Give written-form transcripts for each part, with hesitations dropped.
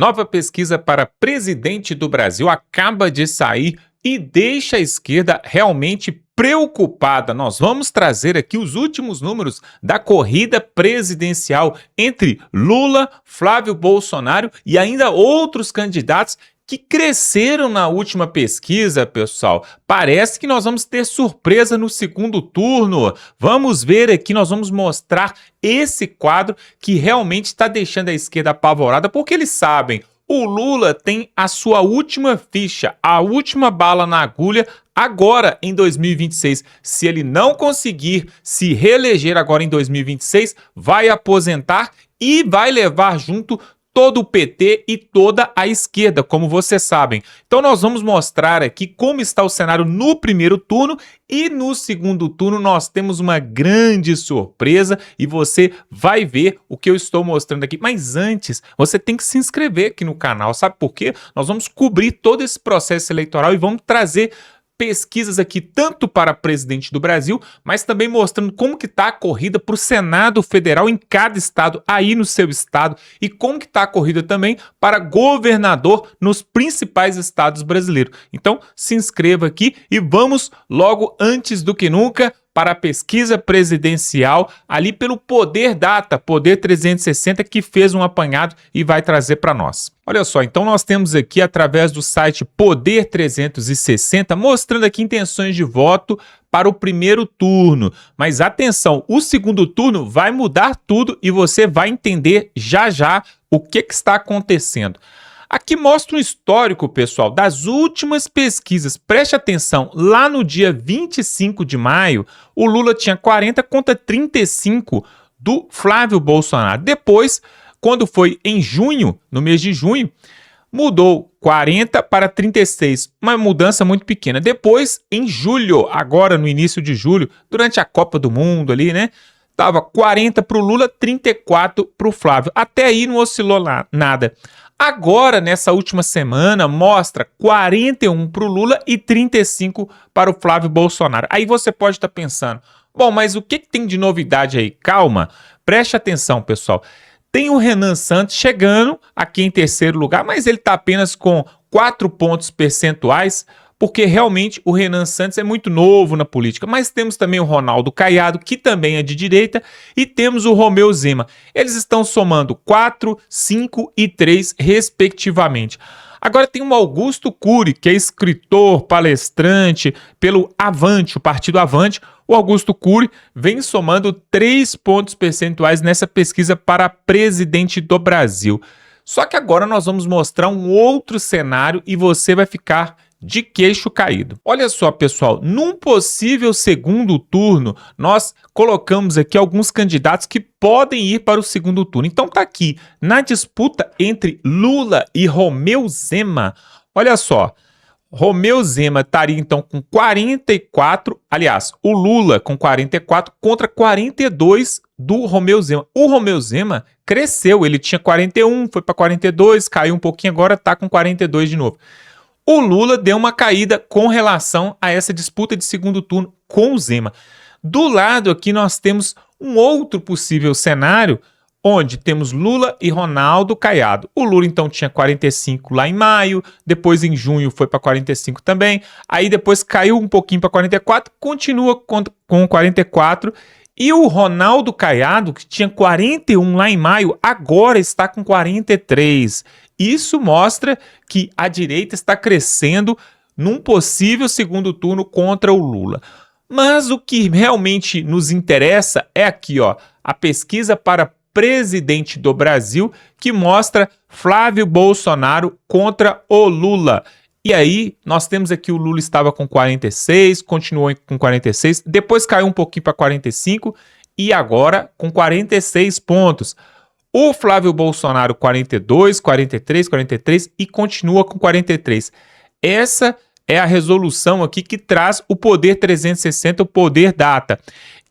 Nova pesquisa para presidente do Brasil acaba de sair e deixa a esquerda realmente preocupada. Nós vamos trazer aqui os últimos números da corrida presidencial entre Lula, Flávio Bolsonaro e ainda outros candidatos que cresceram na última pesquisa, pessoal. Parece que nós vamos ter surpresa no segundo turno. Vamos ver aqui, nós vamos mostrar esse quadro que realmente está deixando a esquerda apavorada, porque eles sabem, o Lula tem a sua última ficha, a última bala na agulha agora em 2026. Se ele não conseguir se reeleger agora em 2026, vai aposentar e vai levar junto todo o PT e toda a esquerda, como vocês sabem. Então nós vamos mostrar aqui como está o cenário no primeiro turno e no segundo turno nós temos uma grande surpresa e você vai ver o que eu estou mostrando aqui. Mas antes, você tem que se inscrever aqui no canal, sabe por quê? Nós vamos cobrir todo esse processo eleitoral e vamos trazer pesquisas aqui tanto para presidente do Brasil, mas também mostrando como que está a corrida para o Senado Federal em cada estado, aí no seu estado, e como que está a corrida também para governador nos principais estados brasileiros. Então, se inscreva aqui e vamos logo, antes do que nunca, para a pesquisa presidencial, ali pelo Poder Data, Poder 360, que fez um apanhado e vai trazer para nós. Olha só, então nós temos aqui, através do site Poder 360, mostrando aqui intenções de voto para o primeiro turno. Mas atenção, o segundo turno vai mudar tudo e você vai entender já já o que está acontecendo. Aqui mostra um histórico, pessoal, das últimas pesquisas. Preste atenção, lá no dia 25 de maio, o Lula tinha 40 contra 35 do Flávio Bolsonaro. Depois, quando foi em junho, no mês de junho, mudou 40 para 36, uma mudança muito pequena. Depois, em julho, agora no início de julho, durante a Copa do Mundo ali, né? Tava 40 para o Lula, 34 para o Flávio. Até aí não oscilou nada. Agora, nessa última semana, mostra 41 para o Lula e 35 para o Flávio Bolsonaro. Aí você pode estar pensando, bom, mas o que tem de novidade aí? Calma, preste atenção, pessoal. Tem o Renan Santos chegando aqui em terceiro lugar, mas ele está apenas com 4 pontos percentuais, porque realmente o Renan Santos é muito novo na política. Mas temos também o Ronaldo Caiado, que também é de direita, e temos o Romeu Zema. Eles estão somando 4, 5 e 3, respectivamente. Agora tem o Augusto Cury, que é escritor, palestrante pelo Avante, o partido Avante. O Augusto Cury vem somando 3 pontos percentuais nessa pesquisa para presidente do Brasil. Só que agora nós vamos mostrar um outro cenário e você vai ficar de queixo caído. Olha só, pessoal, num possível segundo turno, nós colocamos aqui alguns candidatos que podem ir para o segundo turno. Então tá aqui, na disputa entre Lula e Romeu Zema, olha só, Romeu Zema estaria então com 44, aliás, o Lula com 44 contra 42 do Romeu Zema. O Romeu Zema cresceu, ele tinha 41, foi para 42, caiu um pouquinho, agora está com 42 de novo. O Lula deu uma caída com relação a essa disputa de segundo turno com o Zema. Do lado aqui nós temos um outro possível cenário, onde temos Lula e Ronaldo Caiado. O Lula então tinha 45 lá em maio, depois em junho foi para 45 também, aí depois caiu um pouquinho para 44, continua com 44, e o Ronaldo Caiado, que tinha 41 lá em maio, agora está com 43. Isso mostra que a direita está crescendo num possível segundo turno contra o Lula. Mas o que realmente nos interessa é aqui, ó, a pesquisa para presidente do Brasil, que mostra Flávio Bolsonaro contra o Lula. E aí, nós temos aqui o Lula estava com 46, continuou com 46, depois caiu um pouquinho para 45 e agora com 46 pontos. O Flávio Bolsonaro 42, 43, 43 e continua com 43. Essa é a resolução aqui que traz o Poder 360, o Poder Data.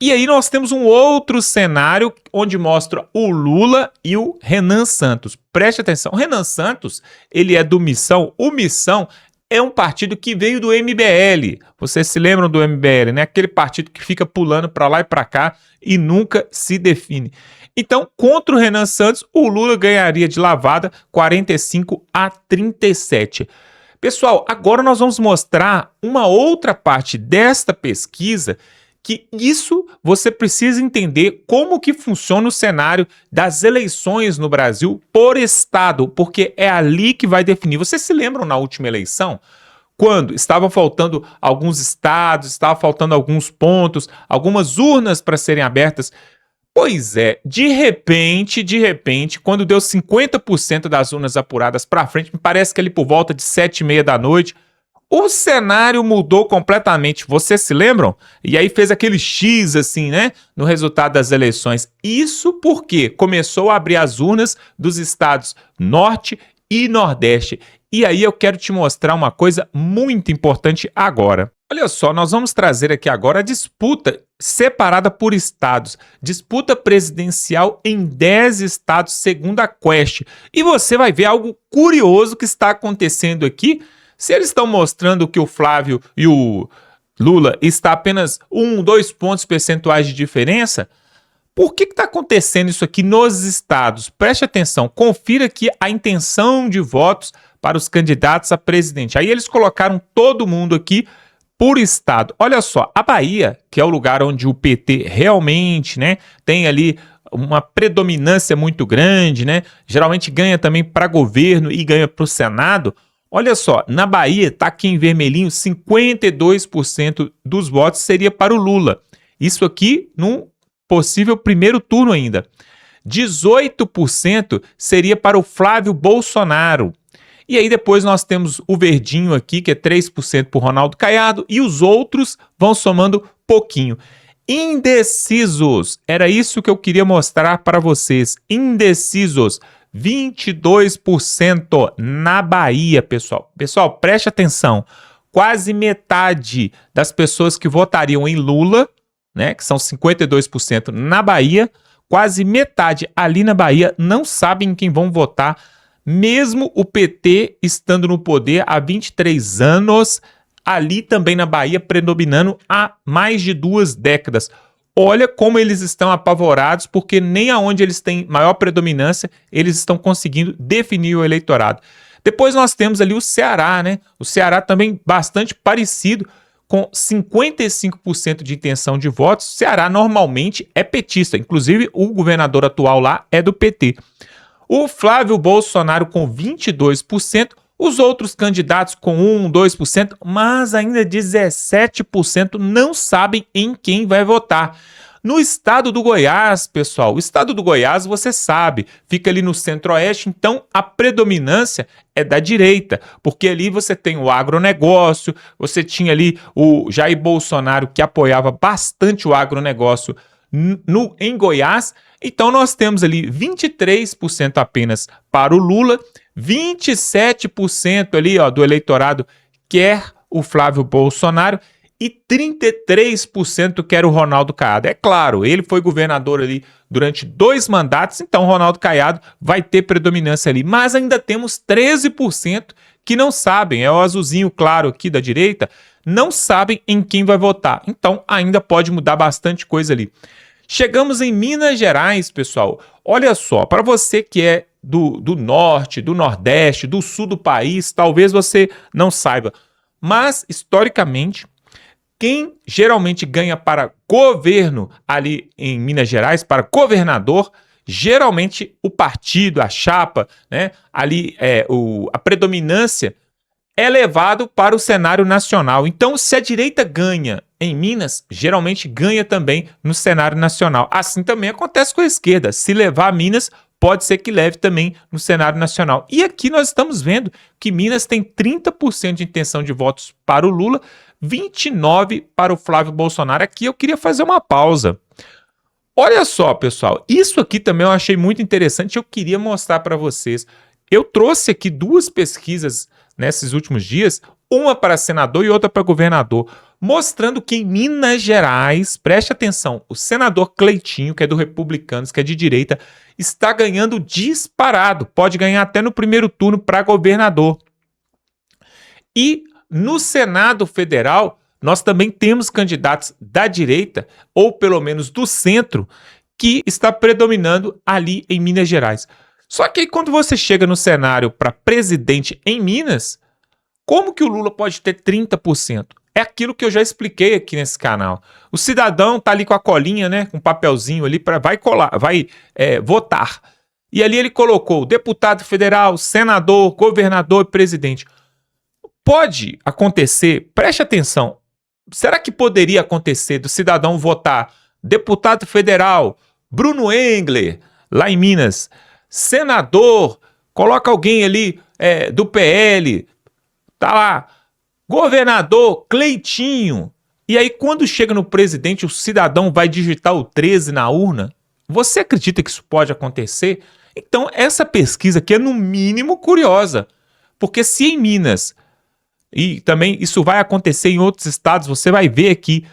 E aí nós temos um outro cenário onde mostra o Lula e o Renan Santos. Preste atenção, o Renan Santos, ele é do Missão. O Missão é um partido que veio do MBL. Vocês se lembram do MBL, né? Aquele partido que fica pulando para lá e para cá e nunca se define. Então, contra o Renan Santos, o Lula ganharia de lavada 45-37. Pessoal, agora nós vamos mostrar uma outra parte desta pesquisa que isso você precisa entender como que funciona o cenário das eleições no Brasil por estado, porque é ali que vai definir. Vocês se lembram na última eleição? Quando estavam faltando alguns estados, estava faltando alguns pontos, algumas urnas para serem abertas. Pois é, de repente, quando deu 50% das urnas apuradas para frente, me parece que ali por volta de 7h30 da noite, o cenário mudou completamente. Vocês se lembram? E aí fez aquele X assim, né? No resultado das eleições. Isso porque começou a abrir as urnas dos estados Norte e Nordeste. E aí eu quero te mostrar uma coisa muito importante agora. Olha só, nós vamos trazer aqui agora a disputa separada por estados. Disputa presidencial em 10 estados, segundo a Quest. E você vai ver algo curioso que está acontecendo aqui. Se eles estão mostrando que o Flávio e o Lula está apenas 2 pontos percentuais de diferença, por que está acontecendo isso aqui nos estados? Preste atenção, confira aqui a intenção de votos para os candidatos a presidente. Aí eles colocaram todo mundo aqui por estado. Olha só, a Bahia, que é o lugar onde o PT realmente, né, tem ali uma predominância muito grande, né, geralmente ganha também para governo e ganha para o Senado. Olha só, na Bahia, está aqui em vermelhinho, 52% dos votos seria para o Lula. Isso aqui num possível primeiro turno ainda. 18% seria para o Flávio Bolsonaro. E aí depois nós temos o verdinho aqui, que é 3% para o Ronaldo Caiado, e os outros vão somando pouquinho. Indecisos, era isso que eu queria mostrar para vocês. Indecisos, 22% na Bahia, pessoal. Pessoal, preste atenção. Quase metade das pessoas que votariam em Lula, né, que são 52% na Bahia, quase metade ali na Bahia não sabem em quem vão votar, mesmo o PT estando no poder há 23 anos, ali também na Bahia, predominando há mais de 2 décadas. Olha como eles estão apavorados, porque nem aonde eles têm maior predominância, eles estão conseguindo definir o eleitorado. Depois nós temos ali o Ceará, né? O Ceará também bastante parecido, com 55% de intenção de votos. O Ceará normalmente é petista, inclusive o governador atual lá é do PT. O Flávio Bolsonaro com 22%, os outros candidatos com 2%, mas ainda 17% não sabem em quem vai votar. No estado do Goiás, pessoal, o estado do Goiás, você sabe, fica ali no centro-oeste, então a predominância é da direita, porque ali você tem o agronegócio, você tinha ali o Jair Bolsonaro que apoiava bastante o agronegócio em Goiás. Então nós temos ali 23% apenas para o Lula, 27% ali, ó, do eleitorado quer o Flávio Bolsonaro e 33% quer o Ronaldo Caiado. É claro, ele foi governador ali durante 2 mandatos, então o Ronaldo Caiado vai ter predominância ali, mas ainda temos 13% que não sabem, é o azulzinho claro aqui da direita, não sabem em quem vai votar. Então ainda pode mudar bastante coisa ali. Chegamos em Minas Gerais, pessoal. Olha só, para você que é do norte, do nordeste, do sul do país, talvez você não saiba, mas historicamente, quem geralmente ganha para governo ali em Minas Gerais, para governador, geralmente o partido, a chapa, né, ali a predominância é levado para o cenário nacional. Então, se a direita ganha em Minas, geralmente ganha também no cenário nacional. Assim também acontece com a esquerda. Se levar Minas, pode ser que leve também no cenário nacional. E aqui nós estamos vendo que Minas tem 30% de intenção de votos para o Lula, 29% para o Flávio Bolsonaro. Aqui eu queria fazer uma pausa. Olha só, pessoal, isso aqui também eu achei muito interessante, eu queria mostrar para vocês. Eu trouxe aqui 2 pesquisas nesses últimos dias, uma para senador e outra para governador, mostrando que em Minas Gerais, preste atenção, o senador Cleitinho, que é do Republicanos, que é de direita, está ganhando disparado, pode ganhar até no primeiro turno para governador. E no Senado Federal, nós também temos candidatos da direita, ou pelo menos do centro, que está predominando ali em Minas Gerais. Só que aí, quando você chega no cenário para presidente em Minas, como que o Lula pode ter 30%? É aquilo que eu já expliquei aqui nesse canal. O cidadão tá ali com a colinha, né, com um papelzinho ali para vai votar. E ali ele colocou deputado federal, senador, governador e presidente. Pode acontecer, preste atenção, será que poderia acontecer do cidadão votar deputado federal, Bruno Engler, lá em Minas, senador, coloca alguém ali do PL, tá lá, governador, Cleitinho, e aí quando chega no presidente, o cidadão vai digitar o 13 na urna? Você acredita que isso pode acontecer? Então essa pesquisa aqui é no mínimo curiosa, porque se em Minas, e também isso vai acontecer em outros estados, você vai ver aqui,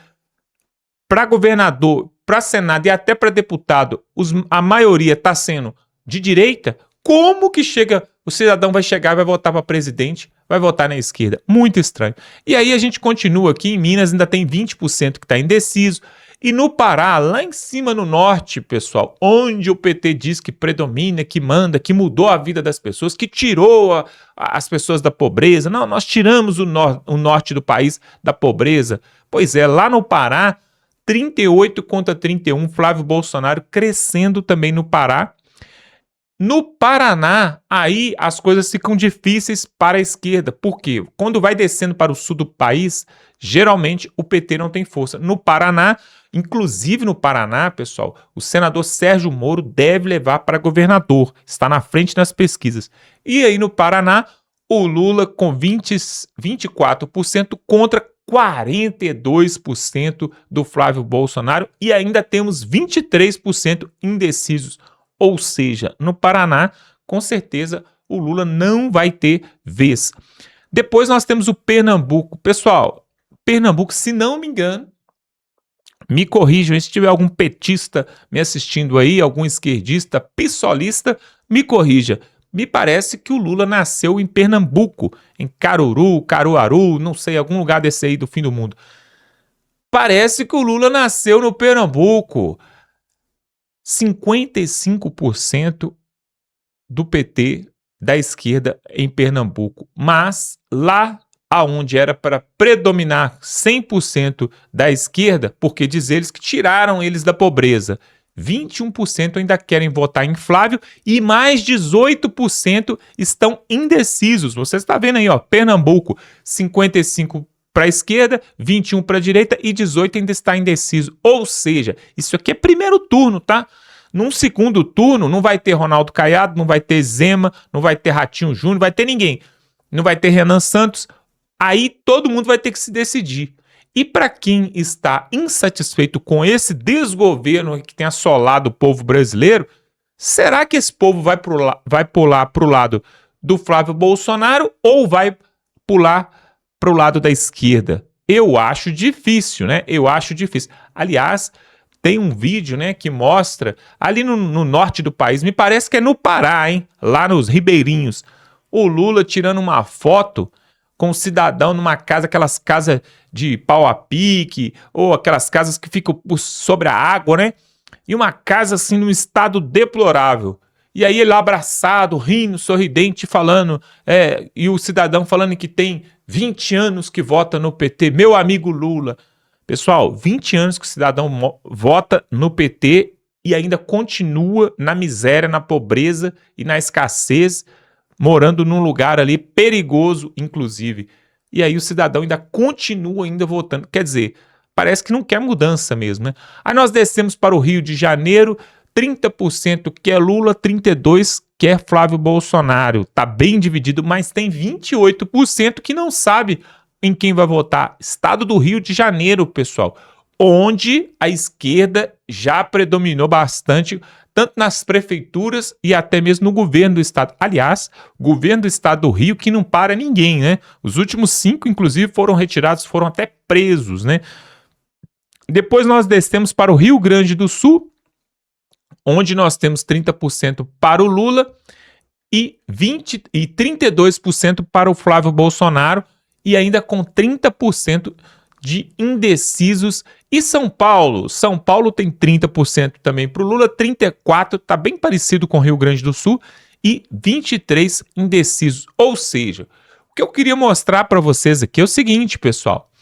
para governador, para senado e até para deputado, a maioria está sendo de direita. Como que o cidadão vai chegar e vai votar para presidente, vai votar na esquerda? Muito estranho. E aí a gente continua aqui em Minas, ainda tem 20% que está indeciso. E no Pará, lá em cima no norte, pessoal, onde o PT diz que predomina, que manda, que mudou a vida das pessoas, que tirou as pessoas da pobreza. Não, nós tiramos o norte do país da pobreza. Pois é, lá no Pará, 38 contra 31, Flávio Bolsonaro crescendo também no Pará. No Paraná, aí as coisas ficam difíceis para a esquerda. Por quê? Quando vai descendo para o sul do país, geralmente o PT não tem força. No Paraná, inclusive no Paraná, pessoal, o senador Sérgio Moro deve levar para governador. Está na frente nas pesquisas. E aí no Paraná, o Lula com 24% contra 42% do Flávio Bolsonaro. E ainda temos 23% indecisos. Ou seja, no Paraná, com certeza, o Lula não vai ter vez. Depois nós temos o Pernambuco. Pessoal, Pernambuco, se não me engano, me corrijam, se tiver algum petista me assistindo aí, algum esquerdista, pissolista, me corrija. Me parece que o Lula nasceu em Pernambuco, em Caruru, Caruaru, não sei, algum lugar desse aí do fim do mundo. Parece que o Lula nasceu no Pernambuco. 55% do PT da esquerda em Pernambuco, mas lá aonde era para predominar 100% da esquerda, porque diz eles que tiraram eles da pobreza, 21% ainda querem votar em Flávio e mais 18% estão indecisos. Você está vendo aí, ó, Pernambuco, 55% para a esquerda, 21 para a direita e 18 ainda está indeciso. Ou seja, isso aqui é primeiro turno, tá? Num segundo turno não vai ter Ronaldo Caiado, não vai ter Zema, não vai ter Ratinho Júnior, não vai ter ninguém. Não vai ter Renan Santos. Aí todo mundo vai ter que se decidir. E para quem está insatisfeito com esse desgoverno que tem assolado o povo brasileiro, será que esse povo vai pular para o lado do Flávio Bolsonaro ou vai pular para o lado da esquerda? Eu acho difícil, né? Eu acho difícil. Aliás, tem um vídeo, né, que mostra ali no norte do país, me parece que é no Pará, hein? Lá nos Ribeirinhos, o Lula tirando uma foto com um cidadão numa casa, aquelas casas de pau a pique, ou aquelas casas que ficam sobre a água, né? E uma casa assim num estado deplorável. E aí ele abraçado, rindo, sorridente, falando, e o cidadão falando que tem 20 anos que vota no PT, meu amigo Lula. Pessoal, 20 anos que o cidadão vota no PT e ainda continua na miséria, na pobreza e na escassez, morando num lugar ali perigoso, inclusive. E aí o cidadão ainda continua votando. Quer dizer, parece que não quer mudança mesmo, né? Aí nós descemos para o Rio de Janeiro, 30% quer Lula, 32% quer Flávio Bolsonaro. Tá bem dividido, mas tem 28% que não sabe em quem vai votar. Estado do Rio de Janeiro, pessoal, onde a esquerda já predominou bastante, tanto nas prefeituras e até mesmo no governo do estado. Aliás, o governo do estado do Rio que não para ninguém, né? Os últimos 5, inclusive, foram retirados, foram até presos, né? Depois nós descemos para o Rio Grande do Sul, onde nós temos 30% para o Lula e 32% para o Flávio Bolsonaro. e ainda com 30% de indecisos. E São Paulo? São Paulo tem 30% também para o Lula, 34%, está bem parecido com o Rio Grande do Sul, e 23% indecisos. Ou seja, o que eu queria mostrar para vocês aqui é o seguinte, pessoal.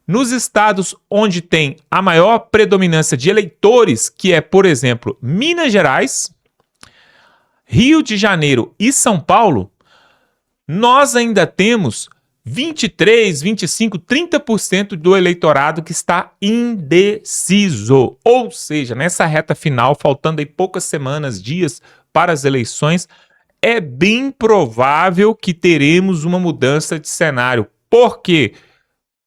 Nos estados onde tem a maior predominância de eleitores, que é, por exemplo, Minas Gerais, Rio de Janeiro e São Paulo, nós ainda temos 23, 25, 30% do eleitorado que está indeciso. Ou seja, nessa reta final, faltando aí poucas semanas, dias para as eleições, é bem provável que teremos uma mudança de cenário. Por quê?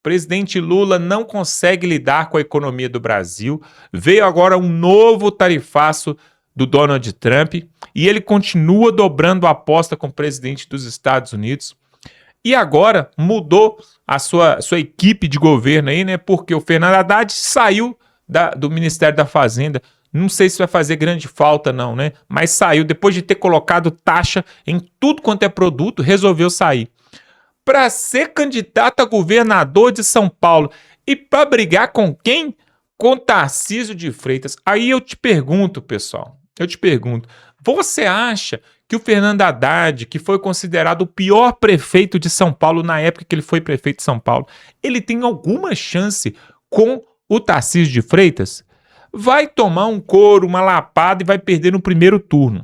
O presidente Lula não consegue lidar com a economia do Brasil. Veio agora um novo tarifaço do Donald Trump e ele continua dobrando a aposta com o presidente dos Estados Unidos. E agora mudou a sua equipe de governo aí, né? Porque o Fernando Haddad saiu do Ministério da Fazenda. Não sei se vai fazer grande falta não, né? Mas saiu depois de ter colocado taxa em tudo quanto é produto, resolveu sair. Para ser candidato a governador de São Paulo e para brigar com quem? Com Tarcísio de Freitas. Aí eu te pergunto, pessoal, você acha que o Fernando Haddad, que foi considerado o pior prefeito de São Paulo na época que ele foi prefeito de São Paulo, ele tem alguma chance com o Tarcísio de Freitas? Vai tomar um couro, uma lapada e vai perder no primeiro turno.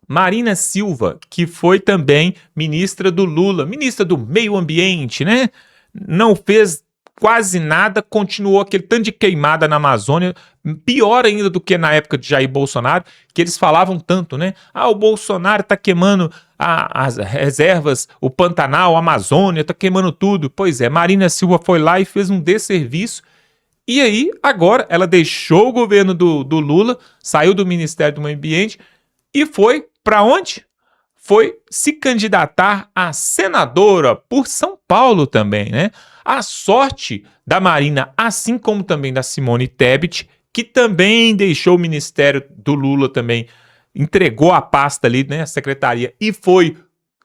Marina Silva, que foi também ministra do Lula, ministra do Meio Ambiente, né? Não fez quase nada, continuou aquele tanto de queimada na Amazônia, pior ainda do que na época de Jair Bolsonaro, que eles falavam tanto, né? Ah, o Bolsonaro tá queimando as reservas, o Pantanal, a Amazônia, tá queimando tudo. Pois é, Marina Silva foi lá e fez um desserviço. E aí, agora, ela deixou o governo do Lula, saiu do Ministério do Meio Ambiente e foi para onde? Foi se candidatar a senadora por São Paulo também, né? A sorte da Marina, assim como também da Simone Tebet, que também deixou o Ministério do Lula também, entregou a pasta ali, né, a secretaria, e foi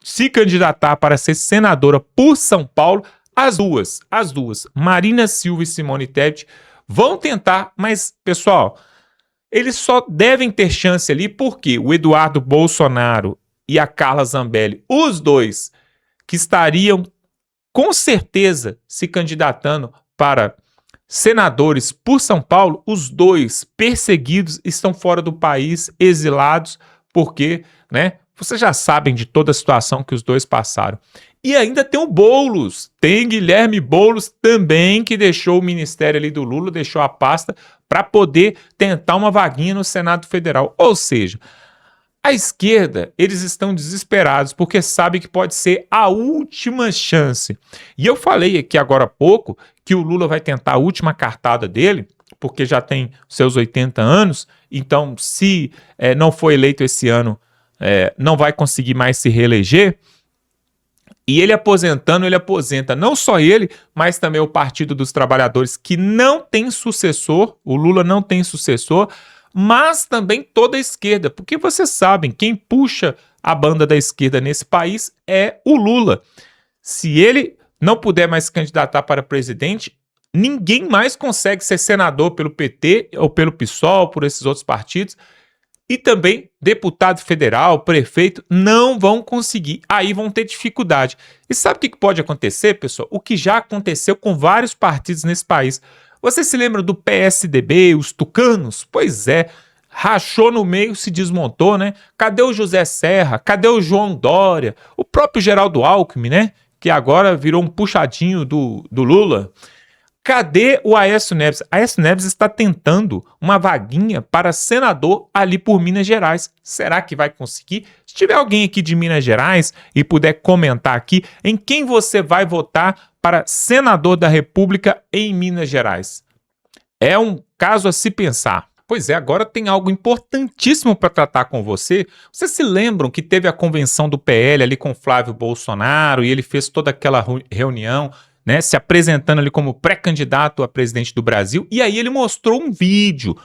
se candidatar para ser senadora por São Paulo. As duas, Marina Silva e Simone Tebet, vão tentar, mas, pessoal, eles só devem ter chance ali porque o Eduardo Bolsonaro e a Carla Zambelli, os dois que estariam com certeza se candidatando para senadores por São Paulo, os dois perseguidos estão fora do país, exilados, porque, né, vocês já sabem de toda a situação que os dois passaram. E ainda tem o Boulos, tem Guilherme Boulos também, que deixou o ministério ali do Lula, deixou a pasta para poder tentar uma vaguinha no Senado Federal. Ou seja, a esquerda, eles estão desesperados porque sabem que pode ser a última chance. E eu falei aqui agora há pouco que o Lula vai tentar a última cartada dele, porque já tem seus 80 anos, então se não for eleito esse ano, não vai conseguir mais se reeleger. E ele aposentando, ele aposenta não só ele, mas também o Partido dos Trabalhadores, que não tem sucessor, o Lula não tem sucessor, mas também toda a esquerda, porque vocês sabem, quem puxa a banda da esquerda nesse país é o Lula. Se ele não puder mais se candidatar para presidente, ninguém mais consegue ser senador pelo PT ou pelo PSOL, por esses outros partidos. E também deputado federal, prefeito, não vão conseguir. Aí vão ter dificuldade. E sabe o que pode acontecer, pessoal? O que já aconteceu com vários partidos nesse país. Você se lembra do PSDB, os tucanos? Pois é, rachou no meio, se desmontou, né? Cadê o José Serra? Cadê o João Dória? O próprio Geraldo Alckmin, né? Que agora virou um puxadinho do Lula. Cadê o Aécio Neves? Aécio Neves está tentando uma vaguinha para senador ali por Minas Gerais. Será que vai conseguir? Se tiver alguém aqui de Minas Gerais e puder comentar aqui em quem você vai votar para senador da República em Minas Gerais. É um caso a se pensar. Pois é, agora tem algo importantíssimo para tratar com você. Vocês se lembram que teve a convenção do PL ali com Flávio Bolsonaro e ele fez toda aquela reunião, né, se apresentando ali como pré-candidato a presidente do Brasil, e aí ele mostrou o vídeo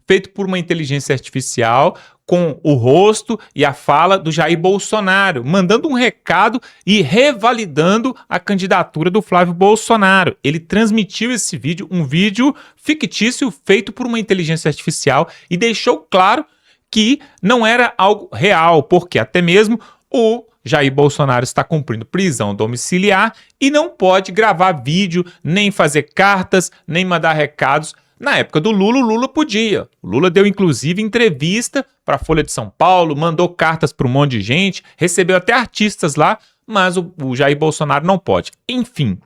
feito por uma inteligência artificial com o rosto e a fala do Jair Bolsonaro, mandando um recado e revalidando a candidatura do Flávio Bolsonaro. Ele transmitiu esse vídeo, um vídeo fictício feito por uma inteligência artificial, e deixou claro que não era algo real, porque até mesmo o Jair Bolsonaro está cumprindo prisão domiciliar e não pode gravar vídeo, nem fazer cartas, nem mandar recados. Na época do Lula, o Lula podia. O Lula deu, inclusive, entrevista para a Folha de São Paulo, mandou cartas para um monte de gente, recebeu até artistas lá, mas o Jair Bolsonaro não pode. Enfim,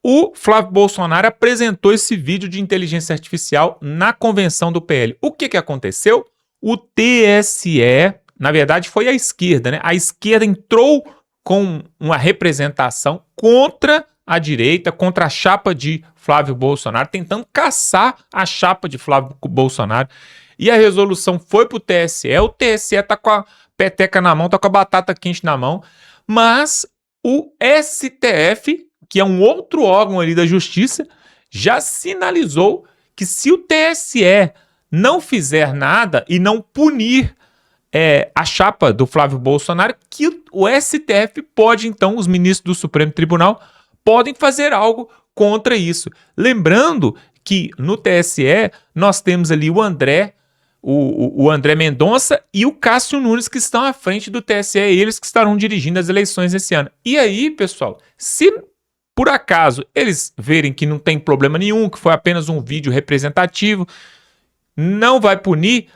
o Flávio Bolsonaro apresentou esse vídeo de inteligência artificial na convenção do PL. O que aconteceu? O TSE, na verdade foi a esquerda, né? A esquerda entrou com uma representação contra a direita, contra a chapa de Flávio Bolsonaro, tentando caçar a chapa de Flávio Bolsonaro. E a resolução foi para o TSE. O TSE está com a peteca na mão, está com a batata quente na mão, mas o STF, que é um outro órgão ali da justiça, já sinalizou que se o TSE não fizer nada e não punir a chapa do Flávio Bolsonaro, que o STF pode, então, os ministros do Supremo Tribunal podem fazer algo contra isso. Lembrando que no TSE nós temos ali o André Mendonça e o Cássio Nunes, que estão à frente do TSE, eles que estarão dirigindo as eleições esse ano. E aí, pessoal, se por acaso eles verem que não tem problema nenhum, que foi apenas um vídeo representativo, não vai punir,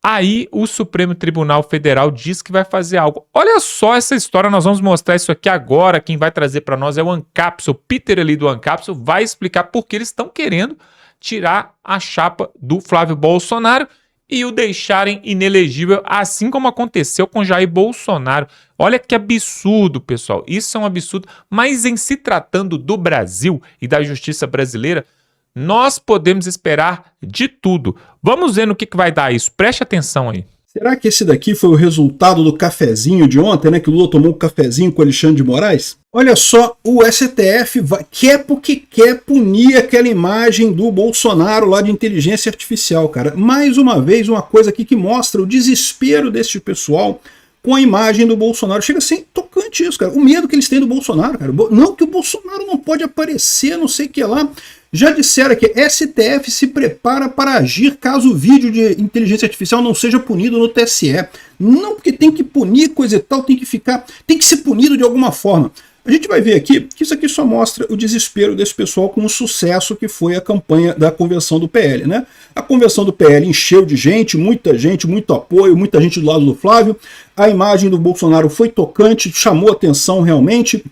aí o Supremo Tribunal Federal diz que vai fazer algo. Olha só essa história, nós vamos mostrar isso aqui agora. Quem vai trazer para nós é o Ancapsul, o Peter ali do Ancapsul, vai explicar por que eles estão querendo tirar a chapa do Flávio Bolsonaro e o deixarem inelegível, assim como aconteceu com Jair Bolsonaro. Olha que absurdo, pessoal, isso é um absurdo, mas em se tratando do Brasil e da justiça brasileira, nós podemos esperar de tudo. Vamos ver no que vai dar isso. Preste atenção aí. Será que esse daqui foi o resultado do cafezinho de ontem, né? Que o Lula tomou um cafezinho com o Alexandre de Moraes? Olha só, o STF quer porque quer punir aquela imagem do Bolsonaro lá de inteligência artificial, cara. Mais uma vez, uma coisa aqui que mostra o desespero desse pessoal com a imagem do Bolsonaro. Chega a ser tocante isso, cara. O medo que eles têm do Bolsonaro, cara. Não, que o Bolsonaro não pode aparecer, não sei o que lá. Já disseram que STF se prepara para agir caso o vídeo de inteligência artificial não seja punido no TSE. Não, porque tem que punir coisa e tal, tem que ser punido de alguma forma. A gente vai ver aqui que isso aqui só mostra o desespero desse pessoal com o sucesso que foi a campanha da convenção do PL, né? A convenção do PL encheu de gente, muito apoio, muita gente do lado do Flávio. A imagem do Bolsonaro foi tocante, chamou atenção realmente.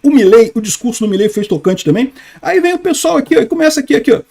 O discurso do Milei foi tocante também. Aí vem o pessoal aqui, ó, e começa aqui, ó.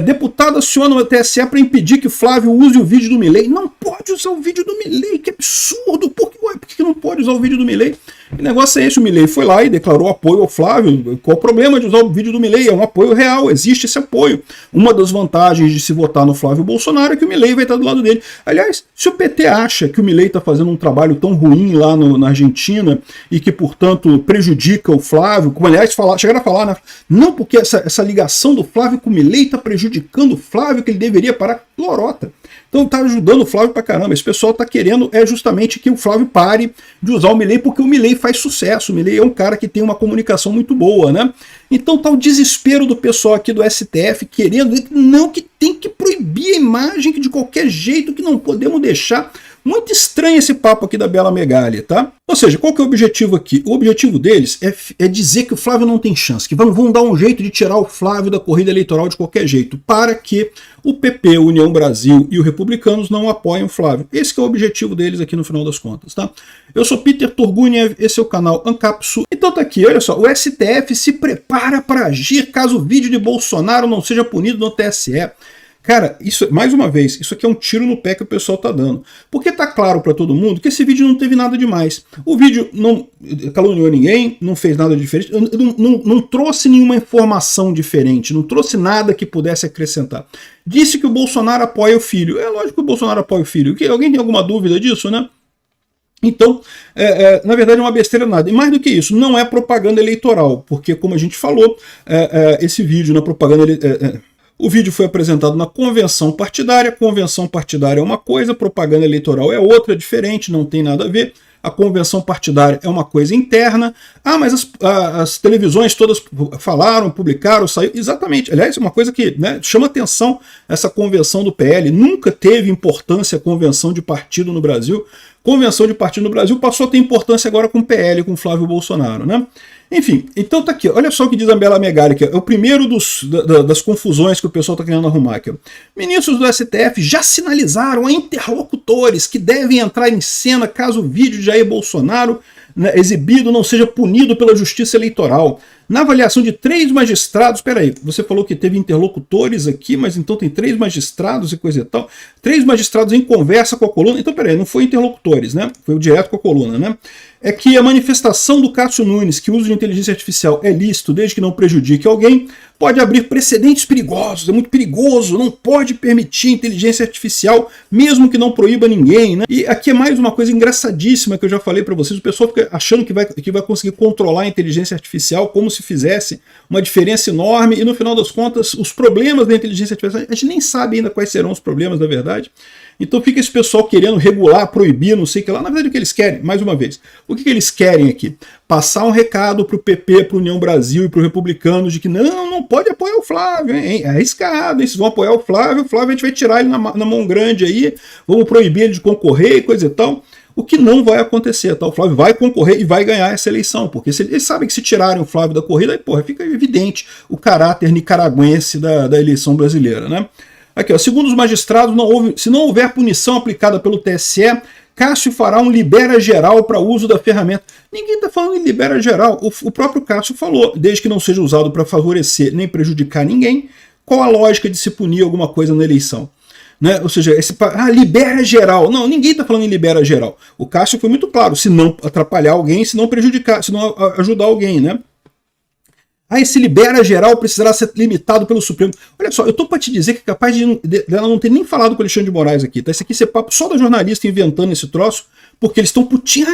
Deputado aciona o TSE para impedir que Flávio use o vídeo do Milei. Não pode usar o vídeo do Milei, que absurdo! Por que não pode usar o vídeo do Milei? Que negócio é esse? O Milei foi lá e declarou apoio ao Flávio. Qual o problema de usar o vídeo do Milei? É um apoio real, existe esse apoio. Uma das vantagens de se votar no Flávio Bolsonaro é que o Milei vai estar do lado dele. Aliás, se o PT acha que o Milei está fazendo um trabalho tão ruim lá na Argentina e que, portanto, prejudica o Flávio, como aliás chegaram a falar, né? Não, porque essa ligação do Flávio com o Milei está prejudicando o Flávio, que ele deveria parar lorota. Então tá ajudando o Flávio pra caramba. Esse pessoal tá querendo justamente que o Flávio pare de usar o Milei, porque o Milei faz sucesso. O Milei é um cara que tem uma comunicação muito boa, né? Então tá o desespero do pessoal aqui do STF querendo, não, que tem que proibir a imagem, que de qualquer jeito, que não podemos deixar. Muito estranho esse papo aqui da Bela Megali, tá? Ou seja, qual que é o objetivo aqui? O objetivo deles é dizer que o Flávio não tem chance, que vão dar um jeito de tirar o Flávio da corrida eleitoral de qualquer jeito, para que o PP, o União Brasil e os Republicanos não apoiem o Flávio. Esse que é o objetivo deles aqui no final das contas, tá? Eu sou Peter Turguniev, esse é o canal Ancapsul. Então tá aqui, olha só, o STF se prepara para agir caso o vídeo de Bolsonaro não seja punido no TSE. Cara, isso, mais uma vez, isso aqui é um tiro no pé que o pessoal tá dando. Porque tá claro para todo mundo que esse vídeo não teve nada demais. O vídeo não caluniou ninguém, não fez nada diferente, não trouxe nenhuma informação diferente, não trouxe nada que pudesse acrescentar. Disse que o Bolsonaro apoia o filho. É lógico que o Bolsonaro apoia o filho. Alguém tem alguma dúvida disso, né? Então, na verdade é uma besteira nada. E mais do que isso, não é propaganda eleitoral, porque como a gente falou, esse vídeo na propaganda... o vídeo foi apresentado na convenção partidária é uma coisa, propaganda eleitoral é outra, diferente, não tem nada a ver. A convenção partidária é uma coisa interna. Ah, mas as televisões todas falaram, publicaram, saiu. Exatamente. Aliás, é uma coisa que, né, chama atenção essa convenção do PL. Nunca teve importância a convenção de partido no Brasil. Convenção de partido no Brasil passou a ter importância agora com o PL, com Flávio Bolsonaro, né? Enfim, então tá aqui, olha só o que diz a Bela Megali, que é o primeiro das confusões que o pessoal está querendo arrumar aqui. Ministros do STF já sinalizaram a interlocutores que devem entrar em cena caso o vídeo de Jair Bolsonaro, né, exibido, não seja punido pela Justiça Eleitoral. Na avaliação de 3 magistrados, peraí, você falou que teve interlocutores aqui, mas então tem 3 magistrados e coisa e tal. 3 magistrados em conversa com a coluna, então peraí, não foi interlocutores, né? Foi o direto com a coluna, né? É que a manifestação do Cássio Nunes que o uso de inteligência artificial é lícito desde que não prejudique alguém, pode abrir precedentes perigosos, é muito perigoso, não pode permitir inteligência artificial, mesmo que não proíba ninguém, né? E aqui é mais uma coisa engraçadíssima que eu já falei para vocês, o pessoal fica achando que vai conseguir controlar a inteligência artificial como se fizesse uma diferença enorme, e no final das contas, os problemas da inteligência artificial, a gente nem sabe ainda quais serão os problemas, na verdade. Então fica esse pessoal querendo regular, proibir, não sei o que lá. Na verdade o que eles querem, mais uma vez, o que eles querem aqui? Passar um recado para o PP, para o União Brasil e para os republicanos de que não pode apoiar o Flávio, hein? É arriscado, hein? Vocês vão apoiar o Flávio a gente vai tirar ele na mão grande aí, vamos proibir ele de concorrer e coisa e tal. O que não vai acontecer, tá? O Flávio vai concorrer e vai ganhar essa eleição, porque eles sabem que se tirarem o Flávio da corrida, aí, porra, fica evidente o caráter nicaragüense da eleição brasileira, né? Aqui, ó, segundo os magistrados, se não houver punição aplicada pelo TSE, Cássio fará um libera geral para uso da ferramenta. Ninguém está falando em libera geral. O próprio Cássio falou, desde que não seja usado para favorecer nem prejudicar ninguém, qual a lógica de se punir alguma coisa na eleição? Né? Ou seja, libera geral. Não, ninguém está falando em libera geral. O Cássio foi muito claro, se não atrapalhar alguém, se não prejudicar, se não ajudar alguém, né? Esse libera geral precisará ser limitado pelo Supremo. Olha só, eu tô para te dizer que é capaz dela não ter nem falado com o Alexandre de Moraes aqui, tá? Esse aqui é papo só da jornalista inventando esse troço, porque eles estão putinhos.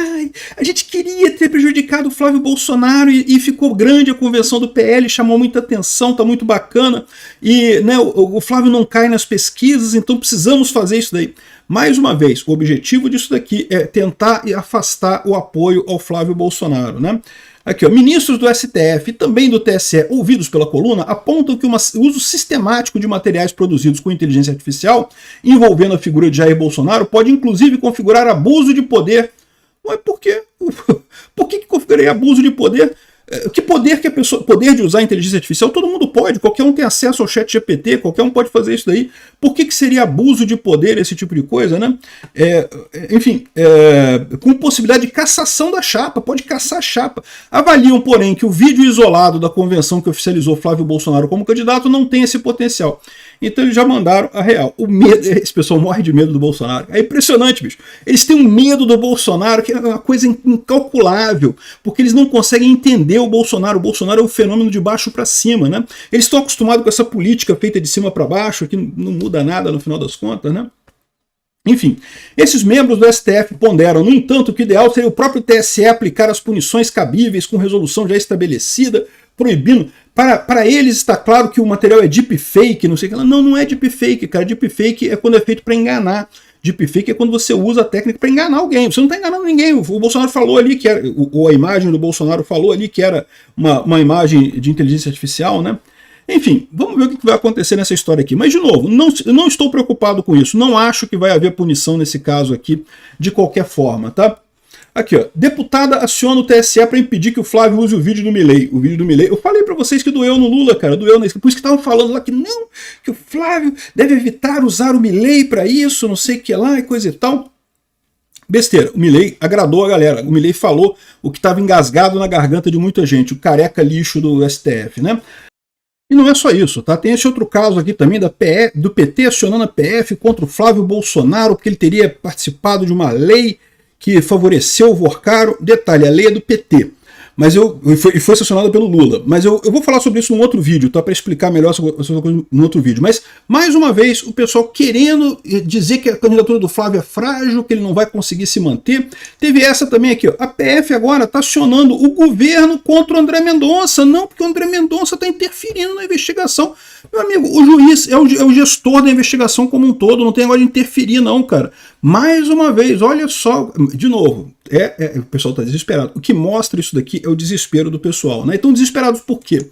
A gente queria ter prejudicado o Flávio Bolsonaro e ficou grande a convenção do PL, chamou muita atenção, tá muito bacana, e né, o Flávio não cai nas pesquisas, então precisamos fazer isso daí. Mais uma vez, o objetivo disso daqui é tentar afastar o apoio ao Flávio Bolsonaro, né? Aqui, ó, ministros do STF e também do TSE, ouvidos pela coluna, apontam que o uso sistemático de materiais produzidos com inteligência artificial envolvendo a figura de Jair Bolsonaro pode inclusive configurar abuso de poder. Mas por quê? Por que configuraria abuso de poder? Que poder que a pessoa... Poder de usar a inteligência artificial, todo mundo pode, qualquer um tem acesso ao chat GPT, qualquer um pode fazer isso daí. Por que seria abuso de poder, esse tipo de coisa, né? Enfim, com possibilidade de cassação da chapa, pode caçar a chapa. Avaliam, porém, que o vídeo isolado da convenção que oficializou Flávio Bolsonaro como candidato não tem esse potencial. Então eles já mandaram a real. O medo, esse pessoal morre de medo do Bolsonaro. É impressionante, bicho. Eles têm um medo do Bolsonaro que é uma coisa incalculável, porque eles não conseguem entender o Bolsonaro. O Bolsonaro é um fenômeno de baixo para cima, né? Eles estão acostumados com essa política feita de cima para baixo, que não muda nada no final das contas, né? Enfim, esses membros do STF ponderam, no entanto, que o ideal seria o próprio TSE aplicar as punições cabíveis com resolução já estabelecida, proibindo. Para eles está claro que o material é deepfake, não sei o que. Não é deepfake, cara. Deepfake é quando é feito para enganar. Deepfake é quando você usa a técnica para enganar alguém. Você não está enganando ninguém. O Bolsonaro falou ali que era, ou a imagem do Bolsonaro falou ali que era uma imagem de inteligência artificial, né? Enfim, vamos ver o que vai acontecer nessa história aqui. Mas, de novo, não estou preocupado com isso. Não acho que vai haver punição nesse caso aqui, de qualquer forma, tá? Aqui, ó. Deputada aciona o TSE para impedir que o Flávio use o vídeo do Milei. O vídeo do Milei, eu falei para vocês que doeu no Lula, cara, doeu nesse. Por isso que estavam falando lá que não, que o Flávio deve evitar usar o Milei para isso, não sei o que lá e coisa e tal. Besteira, o Milei agradou a galera. O Milei falou o que estava engasgado na garganta de muita gente, o careca lixo do STF, né? E não é só isso, tá? Tem esse outro caso aqui também do PT acionando a PF contra o Flávio Bolsonaro, porque ele teria participado de uma lei que favoreceu o Vorcaro. Detalhe, a lei é do PT. Mas foi sancionada pelo Lula. Mas eu vou falar sobre isso num outro vídeo, tá? Para explicar melhor essa coisa num outro vídeo. Mas, mais uma vez, o pessoal querendo dizer que a candidatura do Flávio é frágil, que ele não vai conseguir se manter. Teve essa também aqui, ó. A PF agora está acionando o governo contra o André Mendonça. Não, porque o André Mendonça está interferindo na investigação. Meu amigo, o juiz é o gestor da investigação como um todo, não tem negócio de interferir não, cara. Mais uma vez, olha só, de novo, o pessoal está desesperado. O que mostra isso daqui é o desespero do pessoal, né? Estão desesperados por quê?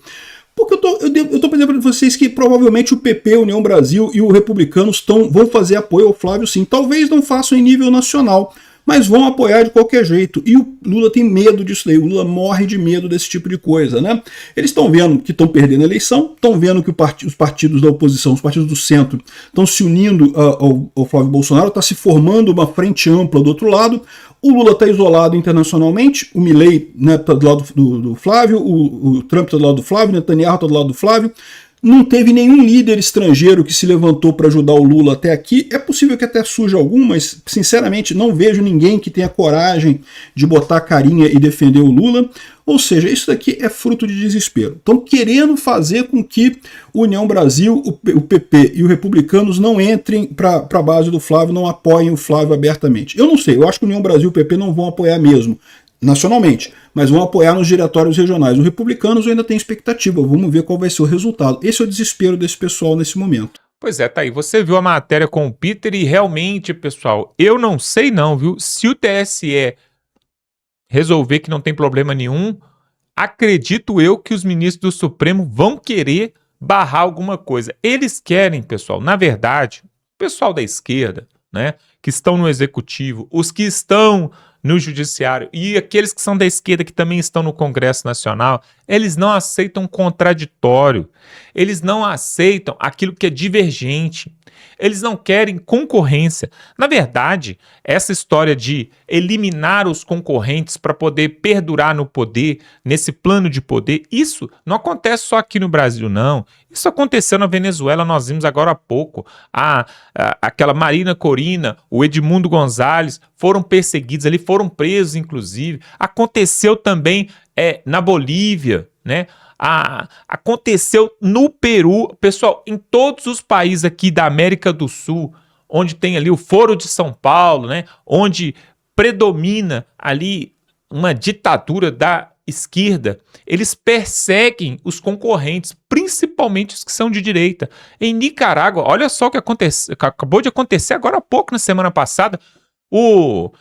Porque eu tô dizendo para vocês que provavelmente o PP, União Brasil e os republicanos vão fazer apoio ao Flávio sim. Talvez não façam em nível nacional, mas vão apoiar de qualquer jeito. E o Lula tem medo disso daí, o Lula morre de medo desse tipo de coisa, né? Eles estão vendo que estão perdendo a eleição, estão vendo que os partidos da oposição, os partidos do centro, estão se unindo ao Flávio Bolsonaro, está se formando uma frente ampla do outro lado. O Lula está isolado internacionalmente, o Milei está do lado do Flávio, o Trump está do lado do Flávio, o Netanyahu está do lado do Flávio. Não teve nenhum líder estrangeiro que se levantou para ajudar o Lula até aqui. É possível que até surja algum, mas sinceramente não vejo ninguém que tenha coragem de botar a carinha e defender o Lula. Ou seja, isso daqui é fruto de desespero. Estão querendo fazer com que o União Brasil, o PP e os republicanos não entrem para a base do Flávio, não apoiem o Flávio abertamente. Eu não sei, eu acho que o União Brasil e o PP não vão apoiar mesmo, nacionalmente, mas vão apoiar nos diretórios regionais. Os republicanos ainda têm expectativa, vamos ver qual vai ser o resultado. Esse é o desespero desse pessoal nesse momento. Pois é, tá aí, você viu a matéria com o Peter e realmente, pessoal, eu não sei não, viu? Se o TSE resolver que não tem problema nenhum, acredito eu que os ministros do Supremo vão querer barrar alguma coisa. Eles querem, pessoal, na verdade, o pessoal da esquerda, né, que estão no executivo, os que estão no judiciário e aqueles que são da esquerda que também estão no Congresso Nacional, eles não aceitam contraditório, eles não aceitam aquilo que é divergente, eles não querem concorrência. Na verdade, essa história de eliminar os concorrentes para poder perdurar no poder, nesse plano de poder, isso não acontece só aqui no Brasil, não. Isso aconteceu na Venezuela, nós vimos agora há pouco. Aquela Marina Corina, o Edmundo Gonzalez foram perseguidos ali, foram presos, inclusive. Aconteceu também na Bolívia, né? Aconteceu no Peru, pessoal, em todos os países aqui da América do Sul, onde tem ali o Foro de São Paulo, né? Onde predomina ali uma ditadura da esquerda, eles perseguem os concorrentes, principalmente os que são de direita. Em Nicarágua, olha só o que acabou de acontecer agora há pouco, na semana passada, o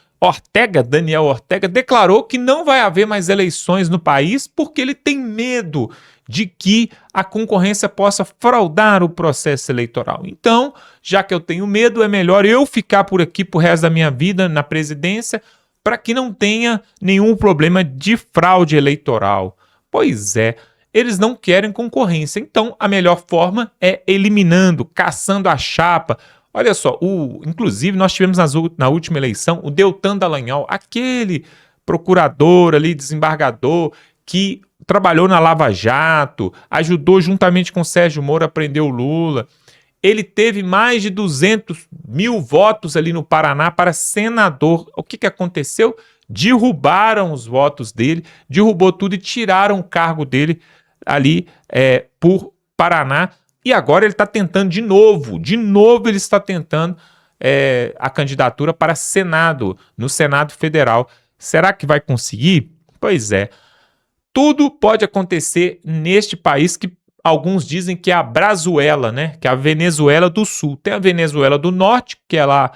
Daniel Ortega, declarou que não vai haver mais eleições no país porque ele tem medo de que a concorrência possa fraudar o processo eleitoral. Então, já que eu tenho medo, é melhor eu ficar por aqui pro resto da minha vida na presidência para que não tenha nenhum problema de fraude eleitoral. Pois é, eles não querem concorrência, então a melhor forma é eliminando, caçando a chapa. Olha só, inclusive nós tivemos na última eleição o Deltan Dallagnol, aquele procurador ali, desembargador, que trabalhou na Lava Jato, ajudou juntamente com Sérgio Moro a prender o Lula. Ele teve mais de 200 mil votos ali no Paraná para senador. O que aconteceu? Derrubaram os votos dele, derrubou tudo e tiraram o cargo dele ali por Paraná. E agora ele está tentando de novo ele está tentando a candidatura para Senado, no Senado Federal. Será que vai conseguir? Pois é. Tudo pode acontecer neste país que alguns dizem que é a Brazuela, né? Que é a Venezuela do Sul. Tem a Venezuela do Norte, que é lá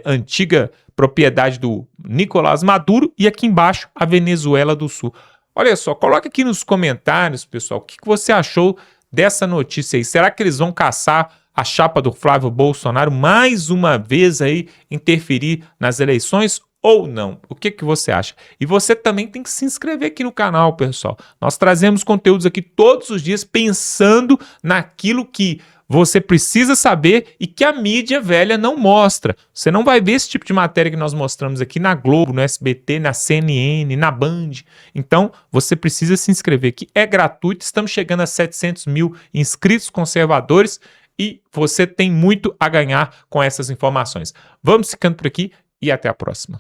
antiga propriedade do Nicolás Maduro, e aqui embaixo a Venezuela do Sul. Olha só, coloca aqui nos comentários, pessoal, o que você achou dessa notícia aí. Será que eles vão caçar a chapa do Flávio Bolsonaro mais uma vez aí, interferir nas eleições ou não? O que você acha? E você também tem que se inscrever aqui no canal, pessoal. Nós trazemos conteúdos aqui todos os dias pensando naquilo que você precisa saber e que a mídia velha não mostra. Você não vai ver esse tipo de matéria que nós mostramos aqui na Globo, no SBT, na CNN, na Band. Então, você precisa se inscrever aqui. É gratuito, estamos chegando a 700 mil inscritos conservadores e você tem muito a ganhar com essas informações. Vamos ficando por aqui e até a próxima.